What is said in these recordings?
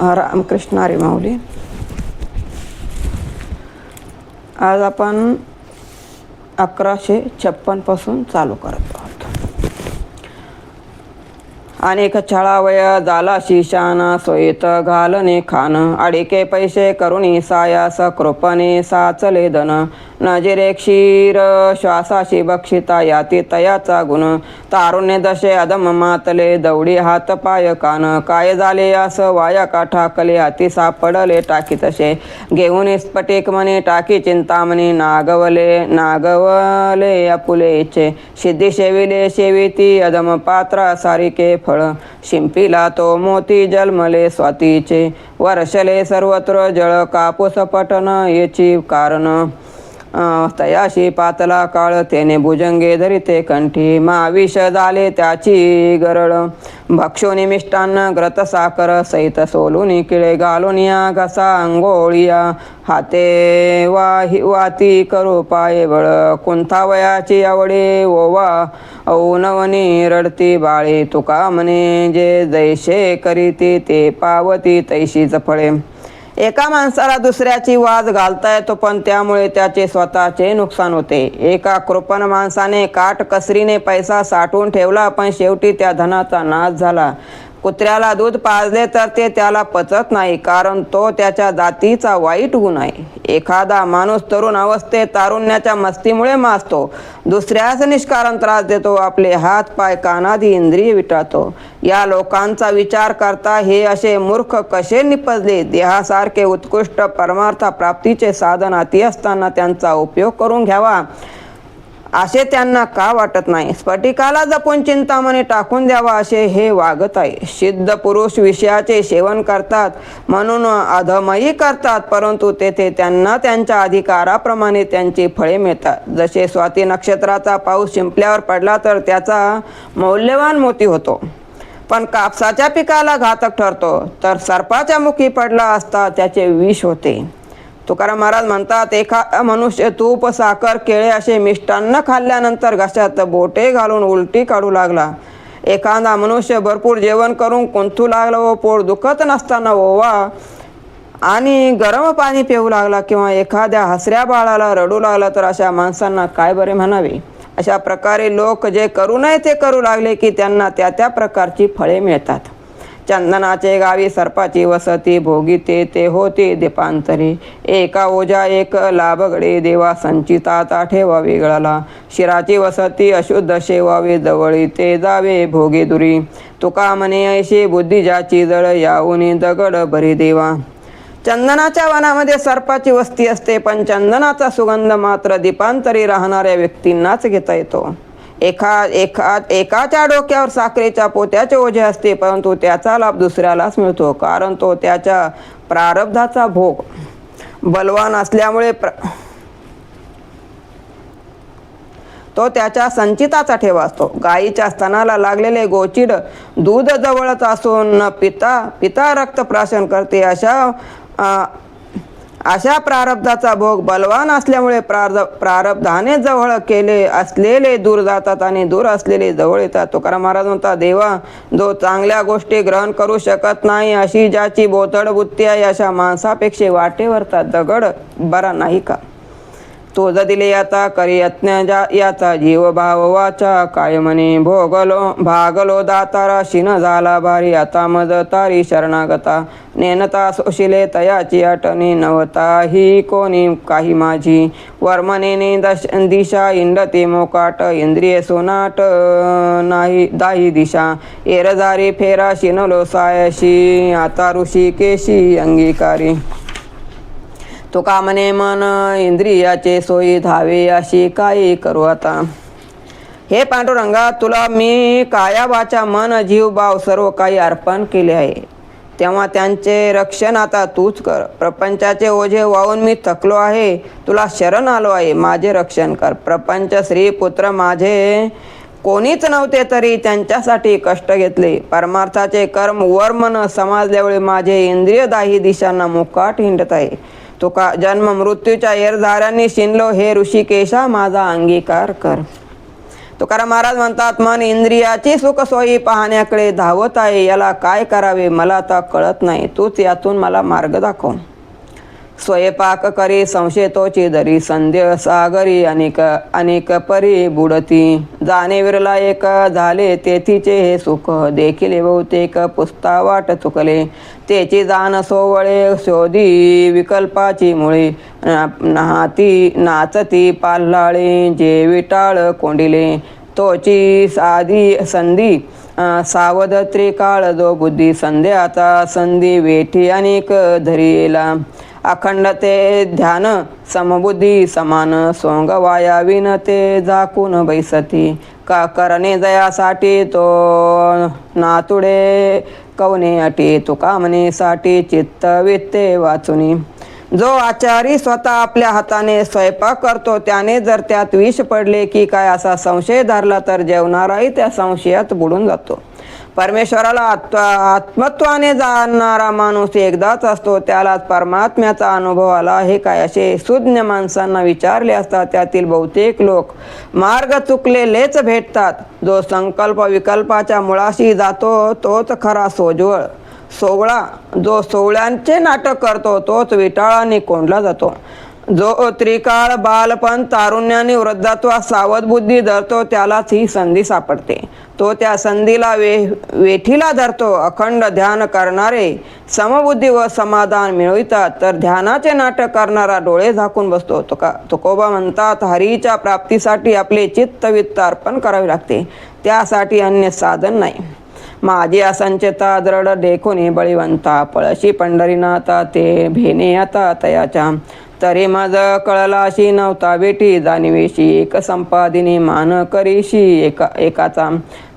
रामकृष्ण हरी माऊली. आज आपण 1156 पासून चालू करत आहोत. अनेक छळावया झाला शिशाना सोयीत घालणे खान अडिके पैसे करुणी सायास कृपणे साचले धन नजिरे क्षीर श्वासाशी बक्षिता याती तयाचा गुण तारुण्य दशे अदम मातले दौडी हात पाय कान काय झाले अस वाया का ठाकले हाती सापडले टाकी तसे घेऊन स्फटिक म्हणे टाकी चिंतामणी नागवले अपुलेचे सिद्धी शेविले शेविती अदम पात्रा सारिके फळ शिंपीला तो मोती जन्मले स्वातीचे वर्षले सर्वत्र जळ कापूस पटन याची कारण तयाशी पातला काळ तेने भुजंगे धरिते कंठी माविष झाले त्याची गरळ भक्षोनी मिष्टान्न ग्रत साकर सहित सोलूनी किळे घालूनिया घसा अंगोळिया हाते वाती करू पाये बळ कुंथावयाची आवडे ओवा औनवनी रडती बाळे तुका म्हणे जे जैसे करीती ते पावती तैशीच फळे. एका माणसाला दुसऱ्याची वाद घालता येतो पण त्यामुळे त्याचे स्वतःचे नुकसान होते. एका कृपण माणसाने काटकसरीने पैसा साठवून ठेवला पण शेवटी त्या धनाचा नाश झाला. कुत्र्याला दूध पाजले तर ते त्याला पचत नाही कारण तो त्याच्या जातीचा वाईट गुण आहे. एखादा माणूस तरुण अवस्थेत तारुण्याच्या मस्तीमुळे माजतो, दुसऱ्याच निष्कारण त्रास देतो, आपले हात पाय कानादी इंद्रिय विटाळतो. या लोकांचा विचार करता हे असे मूर्ख कसे निपजले. देहासारखे उत्कृष्ट परमार्थ प्राप्तीचे साधन हाती असताना त्यांचा उपयोग करून घ्यावा असे त्यांना का वाटत नाही. स्फटिकाला जपून चिंतामणी टाकून द्यावा असे हे वागत आहे. सिद्ध पुरुष विषयाचे सेवन करतात म्हणून अधमही करतात परंतु तेथे त्यांना त्यांच्या अधिकाराप्रमाणे त्यांची फळे मिळतात. जसे स्वाती नक्षत्राचा पाऊस शिंपल्यावर पडला तर त्याचा मौल्यवान मोती होतो पण कापसाच्या पिकाला घातक ठरतो, तर सर्पाच्या मुखी पडला असता त्याचे विष होते. तुकाराम महाराज म्हणतात, एखादा मनुष्य तूप साखर केळे असे मिष्टान्न खाल्ल्यानंतर घशात बोटे घालून उलटी काढू लागला. एखादा मनुष्य भरपूर जेवण करून कुंथू लागला व पोट दुखत नसताना ओवा आणि गरम पाणी पिऊ लागला किंवा एखाद्या हसऱ्या बाळाला रडू लागला तर अशा माणसांना काय बरे म्हणावे. अशा प्रकारे लोक जे करू नये ते करू लागले की त्यांना त्या त्या प्रकारची फळे मिळतात. चंदनाचे गावी सर्पाची वसती भोगी ते होते दीपांतरी एका ओझा एक लाभगडे देवा संचिताता ठेवा वेगळाला शिराची वसती अशुद्ध शेवावे जवळी ते जावे भोगे दुरी तुका म्हणे ऐशी बुद्धी ज्याची जळ याऊनी दगड भरी देवा. चंदनाच्या वनामध्ये सर्पाची वस्ती असते पण चंदनाचा सुगंध मात्र दीपांतरी राहणाऱ्या व्यक्तींनाच घेता येतो. एकाच्या डोक्यावर साखरेच्या पोत्याचे ओझे असते परंतु त्याचा लाभ दुसऱ्यालाच मिळतो कारण तो त्याच्या प्रारब्धाचा भोग बलवान असल्यामुळे तो त्याच्या संचिताचा ठेवा असतो. गायीच्या स्तनाला लागलेले गोचिड दूध जवळच असून न पिता रक्त प्राशन करते. अशा प्रारब्धाचा भोग बलवान असल्यामुळे प्रारब्धाने जवळ केले असलेले दूर जातात आणि दूर असलेले जवळ येतात. तुकाराम महाराज म्हणतात, देवा जो चांगल्या गोष्टी ग्रहण करू शकत नाही अशी ज्याची बोथड बुद्धी आहे अशा माणसापेक्षा वाटेवरचा दगड बरा नाही का. तुझ दिले आता करी यत्न याचा जीव भाव वाचा काय म्हणे भागलो दातारा शिन झाला भारी आता मज तारी शरणागता नेनता सोशिले तयाची आटणी नवता ही कोणी काही माझी वर्मनेने दिशा इंडते मोकाट इंद्रिय सोनाट नाही दाही दिशा एरजारी फेरा शिनलो सायशी आता ऋषी केशी अंगीकारी. तुका म्हणे मन इंद्रियाचे सोयी धावे अशी काही करू आता. हे पांडुरंगा तुला मी काया वाचा मन जीव भाव सर्व काही अर्पण केले आहे तेव्हा त्यांचे रक्षण आता तूच कर. प्रपंचाचे ओझे वाहून मी थकलो आहे, तुला शरण आलो आहे, माझे रक्षण कर. प्रपंच स्त्री पुत्र माझे कोणीच नव्हते तरी त्यांच्यासाठी कष्ट घेतले. परमार्थाचे कर्म वर मन समजल्यामुळे माझे इंद्रिय दाही दिशांना मुकाट हिंडत आहे. तुका जन्म मृत्यूच्या एरधाऱ्यांनी शिनलो हे ऋषिकेशा माझा अंगीकार कर. तुकाराम महाराज म्हणतात, मन इंद्रियाची सुख सोयी पाहण्याकडे धावत आहे, याला काय करावे मला आता कळत नाही, तूच यातून मला मार्ग दाखव. स्वयंपाक करी संशय तोची धरी, संध्य सागरी अनेक परी बुडती, जाणे विरला एक झाले तेथीचे हे सुख, देखील बहुतेक पुसता वाट चुकले, तेची जाण सोवळे शोधी विकल्पाची मुळे, नाचती पाल्हाळे जे विटाळ कोंडिले, तोची साधी संधी सावध त्रिकाळ जो बुद्धी, संध्याचा संधी वेठी अनेक धरिला, अखंड ते ध्यान समबुद्धी समान, सोंग वाया विनते झाकून बैसती, का करणे जयासाठी तो नातुडे कवने अटी, तुका म्हणेसाठी चित्त वित्ते वाचुनी. जो आचारी स्वतः आपल्या हाताने स्वयंपाक करतो, त्याने जर त्यात विष पडले की काय असा संशय धरला तर जेवणाराही त्या संशयात बुडून जातो. परमेश्वराला आत्मत्वाने जाणणारा माणूस एकदाच असतो, त्यालाच परमात्म्याचा अनुभव आला हे काय असे सुज्ञ माणसांना विचारले असता त्यातील बहुतेक लोक मार्ग चुकलेलेच भेटतात. जो संकल्प विकल्पाच्या मुळाशी जातो तोच खरा सोवळा, जो सोवळ्यांचे नाटक करतो तोच विटाळाने कोंडला जातो. जो त्रिकाळ बालपण तारुण्याने वृद्धत्वात सावध बुद्धी धरतो त्यालाच ही संधी सापडते, तो त्या संधीला वेठीला धरतो. अखंड ध्यान करणारे समबुद्धी व समाधान मिळवितात, तर ध्यानाचे नाटक करणारा डोळे झाकून बसतो. तुकोबा म्हणतात, हरीच्या प्राप्तीसाठी आपले चित्तवित्त अर्पण करावे लागते, त्यासाठी अन्य साधन नाही. माझी असंचता दृढ देखुनी बळीवंता, पळशी पंढरीनाथा ते भेने आता तयाच्या, तरी माझ कळलाशी नव्हता बेटी जाणीवेशी, एक संपादिनी मान करीशी एकाचा,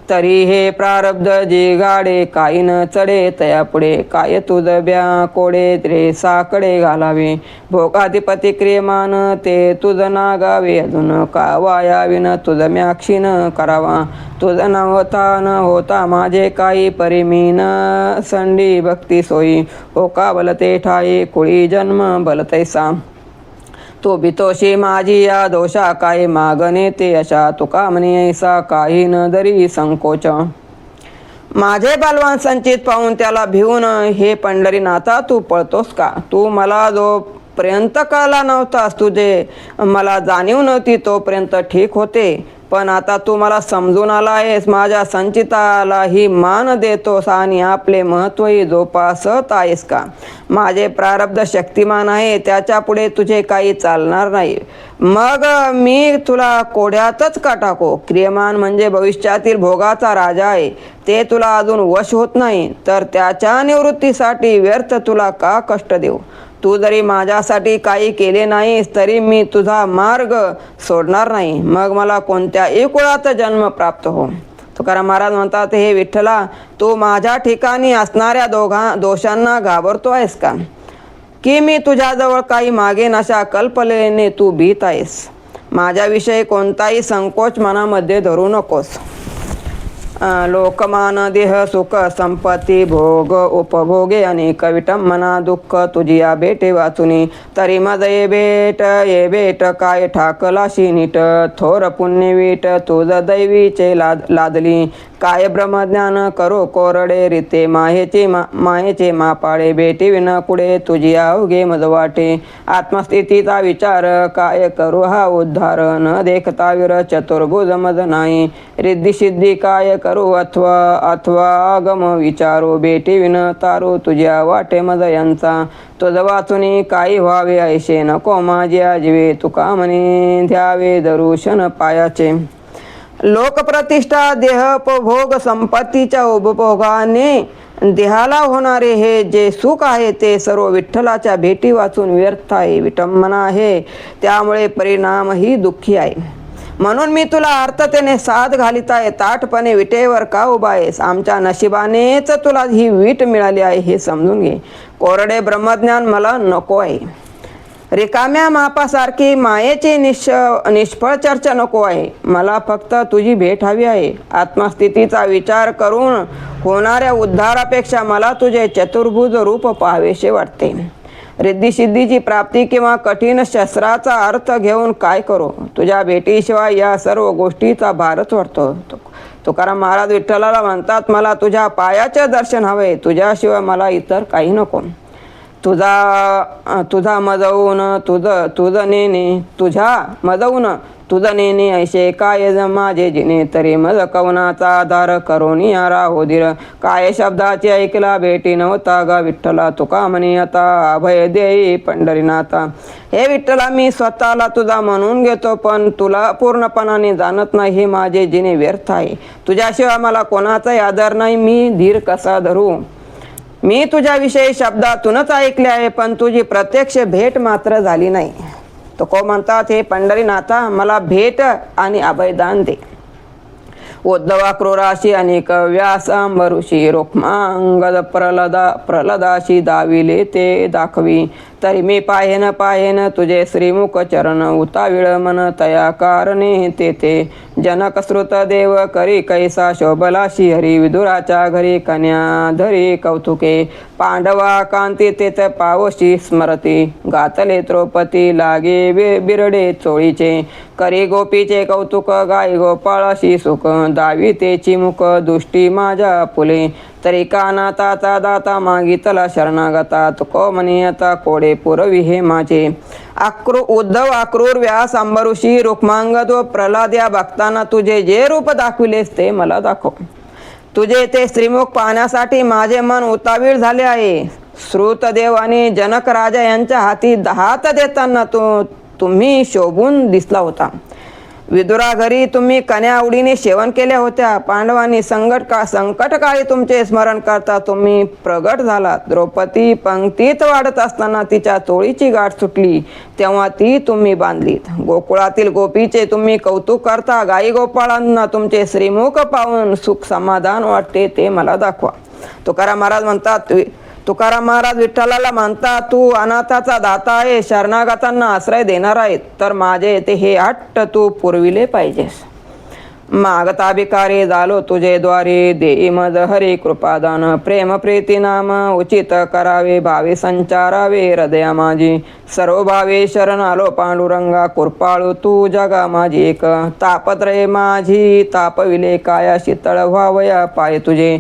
तरी हे प्रारब्ध जे गाडे काही न चढे तया पुढे, काय तुझ ब्या कोडे रे साकडे घालावे, भोगाधिपती क्रियमान ते तुझ नागावे, अजून का वायाविन तुझ म्याक्षीन करावा, तुझ नव्हता न होता माझे काही परिमीन संडी भक्ती सोयी, हो का बलते ठाई कुळी जन्म बलतैसा, तो भितोशी माझी या दोषा काय मागणे ते अशा, तुका म्हणे ऐसा काही न दरी संकोच. माझे बलवान संचित पाहून त्याला भिवून, हे पंढरीनाथा तू पळतोस का, तू मला जो पर्यंत कळला नव्हतास, तुझे मला जाणीव नव्हती तोपर्यंत ठीक होते, पण आता तू मला समजून आला आहेस, माझ्या संचिताला ही मान देतोस आणि आपले महत्त्वही जोपासत आहेस का. माझे प्रारब्ध शक्तिमान आहे, त्याच्या पुढे तुझे काही चालणार नाही, मग मी तुला कोड्यातच का टाको. क्रियमान म्हणजे भविष्यातील भोगाचा राजा आहे, ते तुला अजून वश होत नाही, तर त्याच्या निवृत्तीसाठी व्यर्थ तुला का कष्ट देऊ. तू जरी माझ्यासाठी काही केले नाहीस तरी मी तुझा मार्ग सोडणार नाही, मग मला कोणत्याही कुळात जन्म प्राप्त हो. तुकाराम महाराज म्हणतात, हे विठ्ठला तू माझ्या ठिकाणी असणाऱ्या दोषांना घाबरतो आहेस का, की मी तुझ्याजवळ काही मागेन अशा कल्पनेने तू भीत आहेस. माझ्याविषयी कोणताही संकोच मनामध्ये धरू नकोस. लोकमान देह सुख संपत्ती भोग उपभोगे अनेक विटंबना दुःख तुझिया भेटे वाचुनी, तरी मज ये भेट काय ठाकलाशी नीट, थोर पुण्यवीट तुझ दैवीचे लादली, काय ब्रह्मज्ञान करो कोरडे रीते, मायेचे मापाळे भेटी विन कुडे तुझी अवघे मज वाटे, आत्मस्थितीचा विचार काय करू हा उद्धार, न देखता विर चतुर्भुज मज नाही, रिद्धी सिद्धी काय करू अथवा आगम विचारू, भेटी विन तारू तुझ्या वाटे मज यांचा, तुझ वाचुनी काही व्हावे ऐशे नको माझ्या जीवे, तुका म्हणे ध्यावे दरुशन पायाचे. लोकप्रतिष्ठा देहोपभोग संपत्तीच्या उपभोगाने देहाला होणारे हे जे सुख आहे ते सर्व विठ्ठलाच्या भेटी वाचून व्यर्थ आहे, विटंबना आहे, त्यामुळे परिणामही दुःखी आहे. म्हणून मी तुला अर्थतेने साथ घालित आहे, ताठपणे विटेवर का उभा आहेस, आमच्या नशिबानेच तुला ही वीट मिळाली आहे हे समजून घे. कोरडे ब्रह्मज्ञान मला नको आहे, रिकाम्या मापासारखी मायेची निष्फळ चर्चा नको आहे, मला फक्त तुझी भेट हवी आहे. आत्मस्थितीचा विचार करून होणाऱ्या उद्धारापेक्षा मला तुझे चतुर्भुज रूप पाहावेसे वाटते. रिद्धिसिद्धीची प्राप्ती किंवा कठीण शस्त्राचा अर्थ घेऊन काय करू? तुझ्या भेटीशिवाय या सर्व गोष्टीचा भारच वाटतो. तुकाराम महाराज विठ्ठलाला म्हणतात, मला तुझ्या पायाचे दर्शन हवे, तुझ्याशिवाय मला इतर काही नको. तुझा मजवून तुझं नेणे, तुझ्या मजवून तुझं नेणे ऐशे काय माझे जिने, तरी मज कवनाचा आधार करोनी राहोदीर. काय शब्दाचे ऐकला भेटी नव्हता गा विठ्ठला, तुका म्हणे आता अभय देई पंढरीनाथा. हे विठ्ठला, मी स्वतःला तुझा म्हणून घेतो, पण तुला पूर्णपणाने जाणत नाही हे माझे जिने व्यर्थ आहे. तुझ्याशिवाय मला कोणाचाही आधार नाही, मी धीर कसा धरू? मी तुझ्याविषयी शब्दातूनच ऐकले आहे, पण तुझी प्रत्यक्ष भेट मात्र झाली नाही. तुको म्हणतात, हे पंढरीनाथा, मला भेट आणि अभयदान दे. उद्धवा क्रूराशी अनेक व्यास अंबरुषी, रुक्मांगद प्रल्हादाशी दाविले ते दाखवी. तरी मी पाहेन तुझे श्रीमुख चरण, उताविळ मन तया कारणे ते जनक श्रुत देव करी कैसा शोभलाशी हरी. विदुराच्या घरी कन्या धरी कौतुके, पांडवा कांती तेथ पावशी स्मरती. गातले द्रौपदी लागे बिरडे चोळीचे, करी गोपीचे कौतुक गाय गोपाळाशी सुख. दावी तेची मुख दुष्टी माझ्या फुले, तरी कानाताचा दाता मागितला शरणागता. तुको म्हणे आता कोडे पुरवी हे माझे. उद्धव अक्रूर व्यास अंबरुषी रुक्मांगद व प्रल्हाद या भक्तांना तुझे जे रूप दाखविलेस ते मला दाखव. तुझे ते श्रीमुख पाहण्यासाठी माझे मन उतावीळ झाले आहे. श्रुतदेव आणि जनक राजा यांच्या हाती हात देताना तुम्ही शोभून दिसला होता. विदुरा घरी तुम्ही कन्या आवडीने सेवन केल्या होत्या. पांडवांनी संकटकाळी तुमचे स्मरण करता तुम्ही प्रगट झाला. द्रौपदी पंक्तीत वाढत असताना तिच्या चोळीची गाठ सुटली, तेव्हा ती तुम्ही बांधलीत. गोकुळातील गोपीचे तुम्ही कौतुक करता. गाई गोपाळांना तुमचे श्रीमुख पाहून सुख समाधान वाटते ते मला दाखवा. तुकाराम महाराज विठ्ठलाला म्हणतात, तू अनाथाचा दाता आहे, शरणागतांना आश्रय देणार आहे, तर माझे ते हे हट्ट तू पुरविले पाहिजेस. मागता भिकारी झालो तुझे द्वारे, देई मज हरी कृपादान. प्रेम प्रीती नाम उचित करावे, भावे संचारावे हृदया माझी. सर्व भावे शरण आलो पांडुरंगा, कृपाळू तू जगा माझी एक. तापत्रय माझी तापविले काया, शीतळ व्हावया पाय तुझे.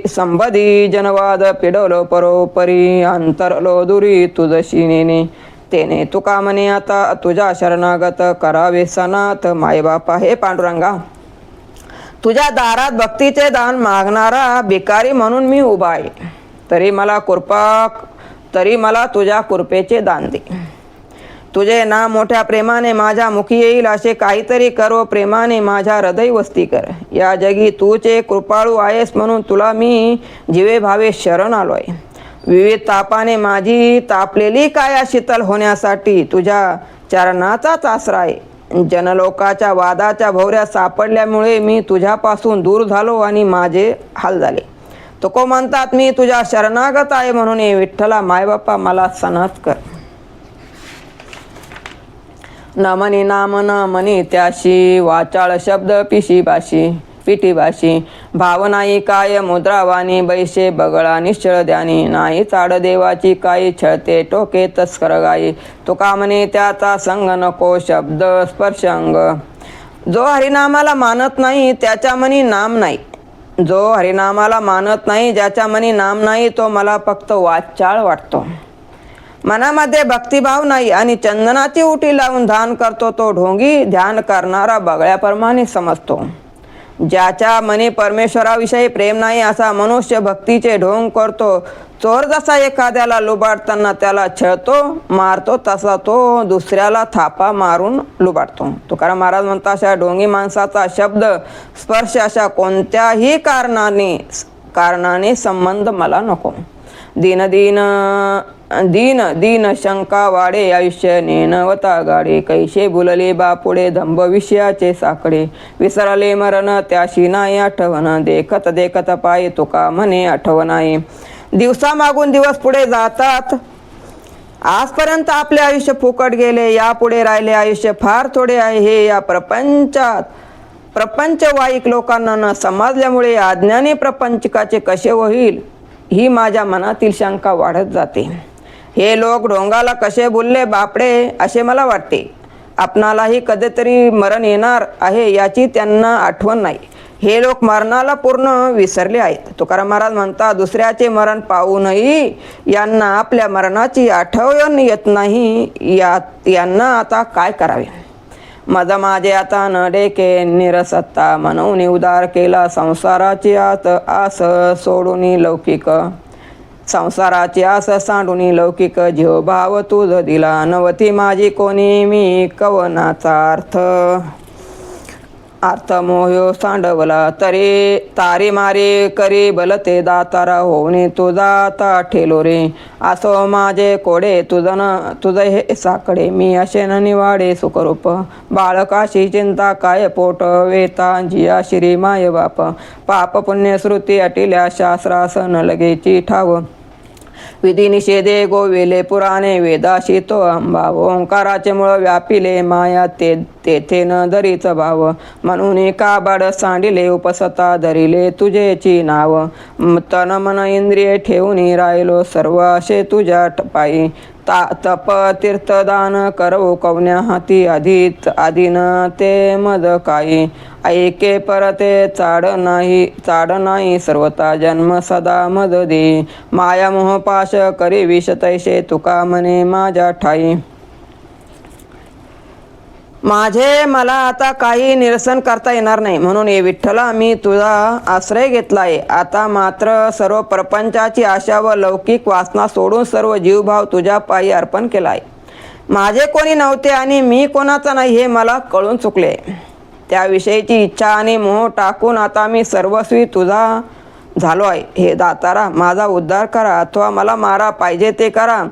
संबधी जनवाद पिडवलो परोपरी, अंतरलो दुरी तुझशी नेने. तेने तुका म्हणे आता तुझ्या शरणागत करावे सनाथ. मायबापा, हे पांडुरंगा, तुझ्या दारात भक्तीचे दान मागणारा भिकारी म्हणून मी उभा आहे, तरी मला तुझ्या कृपेचे दान दे. तुझे नाम मोठ्या प्रेमाने माझ्या मुखी येईल असे काहीतरी कर व प्रेमाने माझ्या हृदय वस्ती कर. या जगी तूचे कृपाळू आहेस म्हणून तुला मी जीवे भावे शरण आलो आहे. विविध तापाने माझी तापलेली काया शीतल होण्यासाठी तुझ्या चरणाचाच आसरा आहे. जनलोकाच्या वादाच्या भोवऱ्यात सापडल्यामुळे मी तुझ्यापासून दूर झालो आणि माझे हाल झाले. तुको म्हणतात, मी तुझ्या शरणागत आहे म्हणून विठ्ठला मायबापा मला सनात कर. नमनी नाम नमनी त्याशी, वाचाळ शब्द पिठी भाषी. भावनाई काय मुद्रावानी, बैशे बगळा निश्चळ ध्यानी. नाही चाड देवाची काही, छळते टोके तस्कर गाई. तुका म्हणे त्याचा संग नको, शब्द स्पर्शांग. जो हरिनामाला मानत नाही त्याच्या मनी नाम नाही. जो हरिनामाला मानत नाही ज्याच्या मनी नाम नाही, तो मला फक्त वाचाळ वाटतो. मनामध्ये भक्तिभाव नाही आणि चंदनाची उटी लावून ध्यान करतो तो ढोंगी ध्यान करणारा बगळ्याप्रमाणे समजतो. ज्याच्या मनी परमेश्वराविषयी प्रेम नाही असा मनुष्य भक्तीचे ढोंग करतो. चोर जसा एखाद्याला लुबाडताना त्याला छळतो मारतो, तसा तो दुसऱ्याला थापा मारून लुबाडतो. तुकाराम महाराज म्हणतात, अशा ढोंगी माणसाचा शब्द स्पर्श अशा कोणत्याही कारणाने संबंध मला नको. दीन दीन शंका वाडे, आयुष्य नेनवता गाडे. कैसे बुलले बापुडे धंब विषयाचे साकडे. विसरले मरण त्याशी नाही आठवण, देखत देखत पाय तुका म्हणे आठवण आहे. दिवसा मागून दिवस पुढे जातात. आजपर्यंत आपले आयुष्य फुकट गेले, यापुढे राहिले आयुष्य फार थोडे आहे. हे या प्रपंचवाईक लोकांना न समजल्यामुळे अज्ञानी प्रपंचकाचे कसे होईल ही माझ्या मनातील शंका वाढत जाते. हे लोक ढोंगाला कसे बोलले बापडे असे मला वाटते. आपणालाही कधीतरी मरण येणार आहे याची त्यांना आठवण नाही. हे लोक मरणाला पूर्ण विसरले आहेत. तुकाराम महाराज म्हणतात, दुसऱ्याचे मरण पाहूनही यांना आपल्या मरणाची आठवण येत नाही. यांना आता काय करावे. मद माझे आता न डेके निरसत्ता म्हणून उदार केला संसाराची आस सोडून लौकिक. संसाराची आस सांडून लौकिक जीव भाव तुझ दिला नवती माझी कोणी मी कवनाचा अर्थ मोह्यो सांडवला तरी तारी मारी करी बलते दातारा होऊन तुझा आता ठेलो रे. असो माझे कोडे तुझ हे साकडे मी असे न निवाडे सुखरूप. बाळकाशी चिंता काय पोट वेता जिया श्री माय बाप. पाप पुण्य श्रुती अटिल्या शास्त्रास न लगेची ठाव. विधी निषेधे गोविले पुराणे वेदाशी तो अंभाव. ओंकाराचे मूळ व्यापिले माया तेथे न धरीच भाव. म्हणून काबाड सांडिले उपसता धरिले तुझेची नाव. तन मन इंद्रिये ठेवून राहिलो सर्व असे तुझ्या पायी. तप तीर्थदान करवो कवन्या हाती आधीन ते मद काही. ऐके परते चाड नाही सर्वता जन्म सदा मद दे. माया मोह पाश करी विष तैसे तुका म्हणे माझ्या ठाई. मला आता काही निरसन करता येणार नाही. म्हणून ये विठ्ठला मी तुझा आश्रय घेतलाय. आता मात्र सर्व प्रपंचाची आशा व लौकिक वासना सोडून सर्व जीवभाव तुझ्या पायी अर्पण केलाय. माझे कोणी नव्हते आणि मी कोणाचा नाही हे मला कळून चुकले. त्याविषयीची इच्छा आणि मोह टाकून आता मी सर्वस्वी तुझा झालो आहे. हे दातारा माझा उद्धार करा अथवा मला मारा पाहिजे ते करा.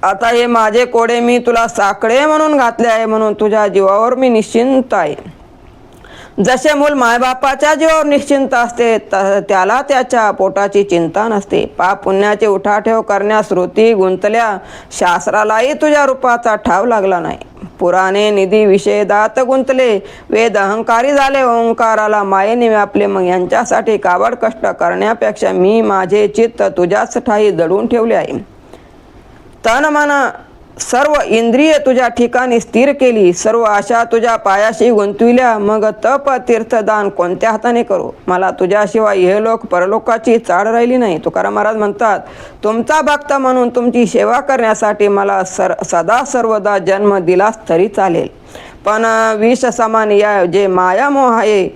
आता हे माझे कोडे मी तुला साकडे म्हणून घातले आहे. म्हणून तुझ्या जीवावर मी निश्चिंत आहे. जसे मूल मायबापाच्या जीवावर निश्चिंत असते त्याला त्याच्या पोटाची चिंता नसते. पाप पुण्याचे उठाठेव करण्यास श्रुती गुंतल्या शास्त्रालाही तुझ्या रूपाचा ठाव लागला नाही. पुराणे निधी विषेदात गुंतले वेद अहंकारी झाले. ओंकाराला मायेने व्यापले. मग यांच्यासाठी काबड कष्ट करण्यापेक्षा मी माझे चित्त तुझ्याच ठाई दडून ठेवले आहे. तन मन सर्व इंद्रिय तुझ्या ठिकाणी स्थिर केली. सर्व आशा तुझ्या पायाशी गुंतविल्या. मग तप तीर्थदान कोणत्या हाताने करू. मला तुझ्याशिवाय हे लोक परलोकाची चाड राहिली नाही. तुकाराम महाराज म्हणतात, तुमचा भक्त म्हणून तुमची सेवा करण्यासाठी मला सदा सर्वदा जन्म दिलास तरी चालेल. पण विष समान या जे मायामोह आहे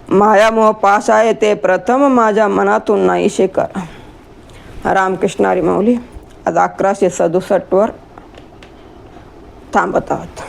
मायामोह पाश आहे ते प्रथम माझ्या मनातून नाहीसे कर. रामकृष्ण हरी माऊली. आज 1167 वर थांबत आहोत.